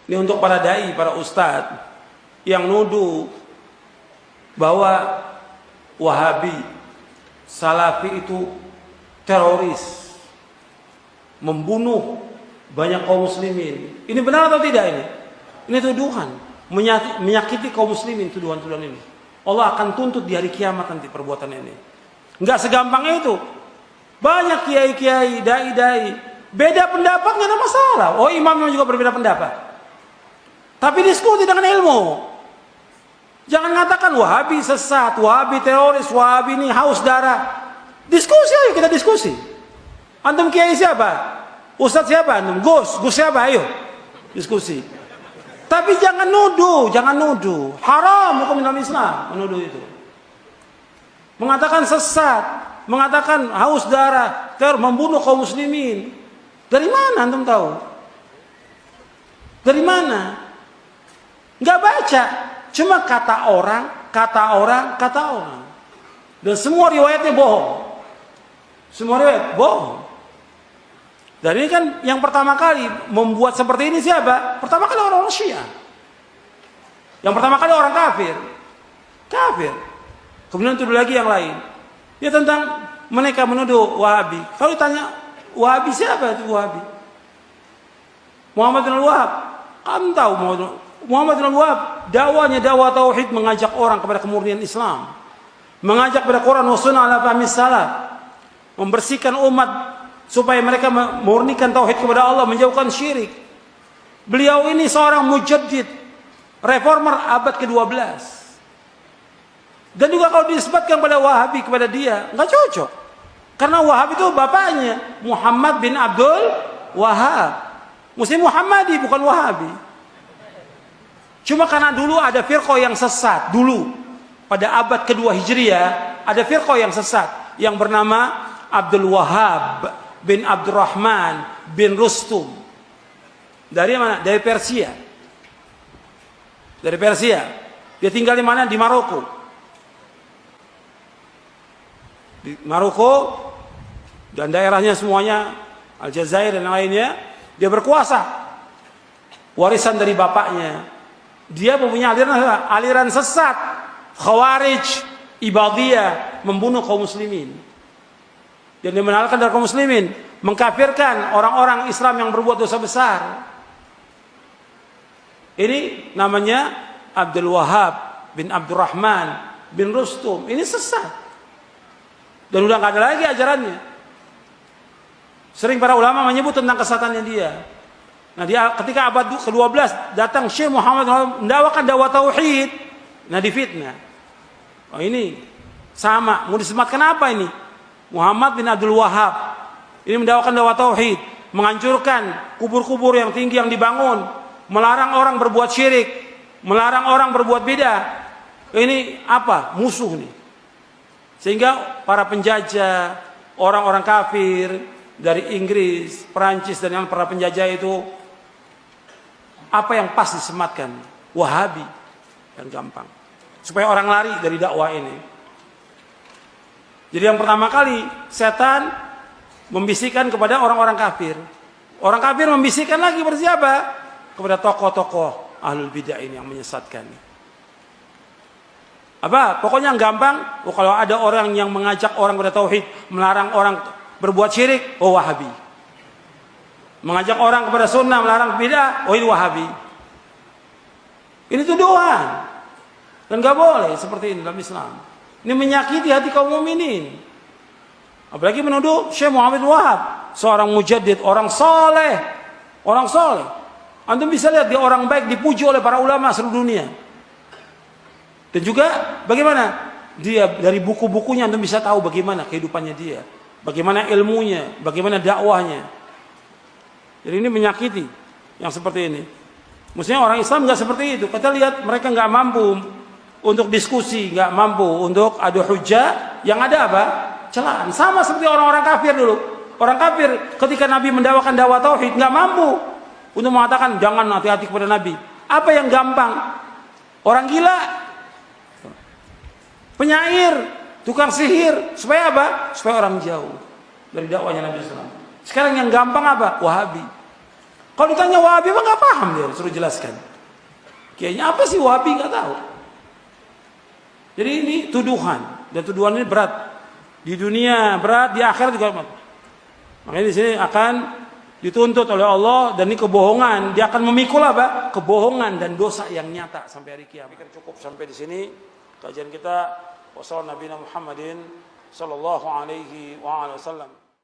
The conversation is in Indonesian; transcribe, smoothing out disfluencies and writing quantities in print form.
Ini untuk para dai, para ustadz yang nuduh bahwa Wahabi, Salafi itu teroris, membunuh banyak kaum muslimin. Ini benar atau tidak ini? Ini tuduhan, menyakiti kaum muslimin, tuduhan-tuduhan ini. Allah akan tuntut di hari kiamat nanti perbuatan ini. Enggak segampang itu. Banyak kiai-kiai, dai-dai, beda pendapat nggak ada masalah. Oh, imamnya juga berbeda pendapat. Tapi diskusi dengan ilmu. Jangan katakan Wahabi sesat, Wahabi teroris, Wahabi ini haus darah. Diskusi ayo, kita diskusi. Antum kiai siapa? Ustadz siapa antum? Gus siapa? Ayo diskusi. Tapi jangan nuduh, jangan nuduh. Haram hukum dalam Islam menuduh itu. Mengatakan sesat, mengatakan haus darah, teror, membunuh kaum muslimin. Dari mana antum tahu? Dari mana? Nggak baca, cuma kata orang. Dan semua riwayatnya bohong. Semua riwayat bohong. Dan ini kan yang pertama kali membuat seperti ini siapa? Pertama kali orang-orang Syiah. Yang pertama kali orang kafir. Kafir. Kemudian tuduh lagi yang lain. Ya tentang mereka menuduh Wahabi. Kalau ditanya Wahabi siapa itu Wahabi? Muhammad bin Al-Wahhab. Kamu tahu Muhammad bin Al-Wahhab dakwahnya dakwah tauhid, mengajak orang kepada kemurnian Islam, mengajak kepada Quran wa sunnah ala fahmi salaf, membersihkan umat supaya mereka memurnikan tauhid kepada Allah, menjauhkan syirik. Beliau ini seorang mujaddid, reformer abad ke-12. Dan juga kalau disebutkan pada Wahabi, kepada dia nggak cocok, karena Wahabi itu bapaknya Muhammad bin Abdul Wahhab, Muslim Muhammadi, bukan Wahabi. Cuma karena dulu ada firqah yang sesat, dulu pada abad kedua Hijriah ada firqah yang sesat yang bernama Abdul Wahhab bin Abdurrahman bin Rustum. Dari mana? Dari Persia. Dari Persia. Dia tinggal di mana? Di Maroko. Di Maroko dan daerahnya semuanya, Aljazair dan lainnya, dia berkuasa. Warisan dari bapaknya. Dia mempunyai aliran sesat, Khawarij, Ibadiyah, membunuh kaum muslimin. Dan dia menalkan dari kaum muslimin, mengkafirkan orang-orang Islam yang berbuat dosa besar. Ini namanya Abdul Wahhab bin Abdurrahman bin Rustum. Ini sesat. Dan udah nggak ada lagi ajarannya. Sering para ulama menyebut tentang kesesatannya dia. Nah, dia ketika abad ke-12 datang Syekh Muhammad mendakwakan dakwah tauhid. Nah, difitnah. Oh, ini sama, mau disematkan apa ini? Muhammad bin Abdul Wahhab ini mendakwakan dakwah tauhid, menghancurkan kubur-kubur yang tinggi yang dibangun, melarang orang berbuat syirik, melarang orang berbuat bidah. Ini apa? Musuh nih. Sehingga para penjajah, orang-orang kafir dari Inggris, Perancis dan yang para penjajah itu, apa yang pas disematkan? Wahabi. Dan gampang. Supaya orang lari dari dakwah ini. Jadi yang pertama kali setan membisikkan kepada orang-orang kafir. Orang kafir membisikkan lagi kepada siapa? Kepada tokoh-tokoh ahlul bidah ini yang menyesatkan. Apa? Pokoknya yang gampang. Kalau ada orang yang mengajak orang kepada tauhid, melarang orang berbuat syirik, oh Wahabi. Mengajak orang kepada sunnah, melarang bidah, oh ini Wahabi. Ini tuduhan. Dan gak boleh seperti ini dalam Islam. Ini menyakiti hati kaum mukminin. Apalagi menuduh Syekh Muhammad bin Wahhab, seorang mujaddid, orang soleh. Orang soleh. Antum bisa lihat dia orang baik, dipuji oleh para ulama seluruh dunia. Dan juga bagaimana? Dia dari buku-bukunya antum bisa tahu bagaimana kehidupannya dia. Bagaimana ilmunya, bagaimana dakwahnya. Jadi ini menyakiti yang seperti ini. Mestinya orang Islam nggak seperti itu. Kita lihat mereka nggak mampu untuk diskusi, nggak mampu untuk adu hujah. Yang ada apa? Celaan. Sama seperti orang-orang kafir dulu. Orang kafir ketika Nabi mendakwakan dakwah tauhid nggak mampu untuk mengatakan jangan hati-hati kepada Nabi. Apa yang gampang? Orang gila, penyair, tukang sihir, supaya apa? Supaya orang jauh. dari dakwahnya Nabi SAW. Sekarang yang gampang apa? Wahabi. Kalau ditanya Wahabi apa nggak paham dia, suruh jelaskan. Kayaknya apa sih Wahabi nggak tahu. Jadi ini tuduhan, dan tuduhan ini berat di dunia, berat di akhirat juga. Makanya di sini akan dituntut oleh Allah, dan ini kebohongan. Dia akan memikul apa? Kebohongan dan dosa yang nyata sampai hari kiamat. Cukup sampai di sini kajian kita. Wassalamualaikum warahmatullahi wabarakatuh.